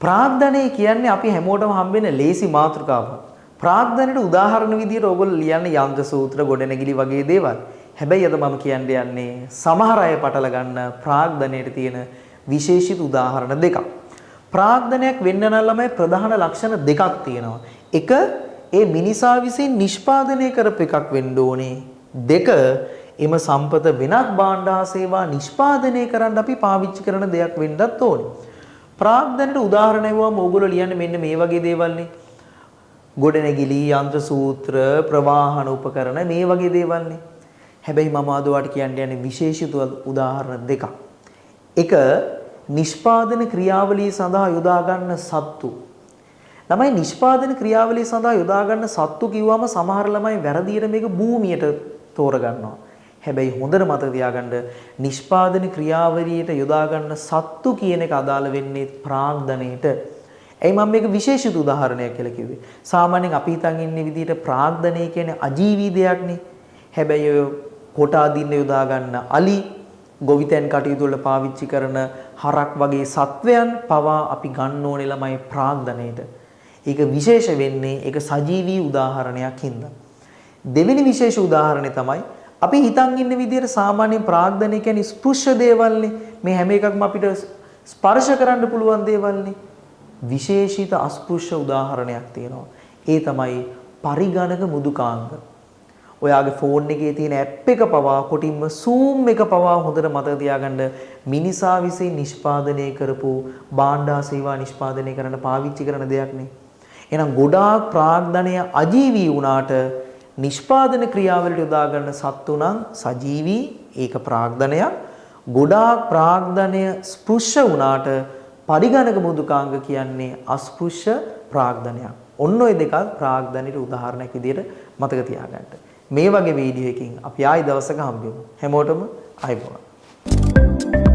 ප්‍රාග්ධනය කියන්නේ අපි හැමෝටම හම්බෙන ලේසි මාතෘකාවක්. ප්‍රාග්ධනයට උදාහරණ විදියට ඕගොල්ලෝ ලියන්නේ යන්ත්‍ර සූත්‍ර ගොඩනැගිලි වගේ දේවල්. හැබැයි අද මම කියන්න යන්නේ සමහර අය පටල ගන්න ප්‍රාග්ධනයට තියෙන විශේෂිත උදාහරණ දෙකක්. ප්‍රාග්ධනයක් වෙන්න නම් ළමයි ප්‍රධාන ලක්ෂණ දෙකක් තියෙනවා. එක ඒ මිනිසා විසින් නිෂ්පාදනය කරපු එකක් වෙන්න ඕනේ. දෙක එම සම්පත වෙනත් භාණ්ඩ හා සේවා නිෂ්පාදනය කරන්න අපි පාවිච්චි කරන දෙයක් වෙන්නත් ඕනේ. ප්‍රාග්ධනයට උදාහරණ ඇහුවම ඕගොල්ලෝ ලියන්නේ මෙන්න මේ වගේ දේවල්නේ. ගොඩනැගිලි, යන්ත්‍ර සූත්‍ර, ප්‍රවාහන උපකරණ මේ වගේ දේවල්නේ. හැබැයි මම අද ඔයාලට කියන්න යන්නේ විශේෂිත උදාහරණ දෙකක්. එක නිෂ්පාදන ක්‍රියාවලිය සඳහා යොදා ගන්න සත්තු. ළමයි නිෂ්පාදන ක්‍රියාවලිය සඳහා යොදා ගන්න සත්තු කිව්වම සමහර ළමයි වැරදියට මේක භූමියට තෝරගන්නවා. හැබැයි හොඳට මතක තියාගන්න නිෂ්පාදන ක්‍රියාවලියට යොදා ගන්න සත්තු කියන එක අදාළ වෙන්නේ ප්‍රාග්ධනයට. එයි මම මේක විශේෂිත උදාහරණයක් කියලා කිව්වේ. සාමාන්‍යයෙන් අපි හිතන් ඉන්නේ විදිහට ප්‍රාග්ධනය කියන්නේ අජීවී දෙයක්නේ. හැබැයි ඔය කොට අදින්න යොදා ගන්න අලි, ගොවිතැන් කටයුතු වල පාවිච්චි කරන හරක් වගේ සත්වයන් පවා අපි ගන්න ඕනේ ළමයි ප්‍රාග්ධනයට. ඒක විශේෂ වෙන්නේ ඒක සජීවී උදාහරණයක් හින්දා. දෙවෙනි විශේෂ උදාහරණය තමයි අපි හිතන් ඉන්න විදිහට සාමාන්‍ය ප්‍රාග්ධනය කියන්නේ ස්පෘශ්‍ය දේවල්නේ. මේ හැම එකක්ම අපිට ස්පර්ශ කරන්න පුළුවන් දේවල්නේ. විශේෂිත අස්පෘශ්‍ය උදාහරණයක් තියෙනවා. ඒ තමයි පරිගණක මෘදුකාංග. ඔයාගේ ෆෝන් එකේ තියෙන ඇප් එක පවා කොටින්ම zoom එක පවා හොඳට මතක තියාගන්න මිනිසා විසින් නිෂ්පාදනය කරපු භාණ්ඩ සේවා නිෂ්පාදනය කරන්න පාවිච්චි කරන දෙයක් නේ. එහෙනම් ගොඩාක් ප්‍රාග්ධනය අජීවී වුණාට නිෂ්පාදන ක්‍රියාවලට යොදා ගන්න සත්තු නම් සජීවී ඒක ප්‍රාග්ධනයක්. ගොඩාක් ප්‍රාග්ධනය ස්පෘශ්‍ය වුණාට පරිගණක මෘදුකාංග කියන්නේ අස්පෘශ්‍ය ප්‍රාග්ධනයක්. ඔන්න ඔය දෙකක් ප්‍රාග්ධනයට උදාහරණයක් විදිහට මතක තියාගන්න. මේ වගේ වීඩියෝ එකකින් අපි ආයි දවසක හම්බෙමු. හැමෝටම අයබෝවන්.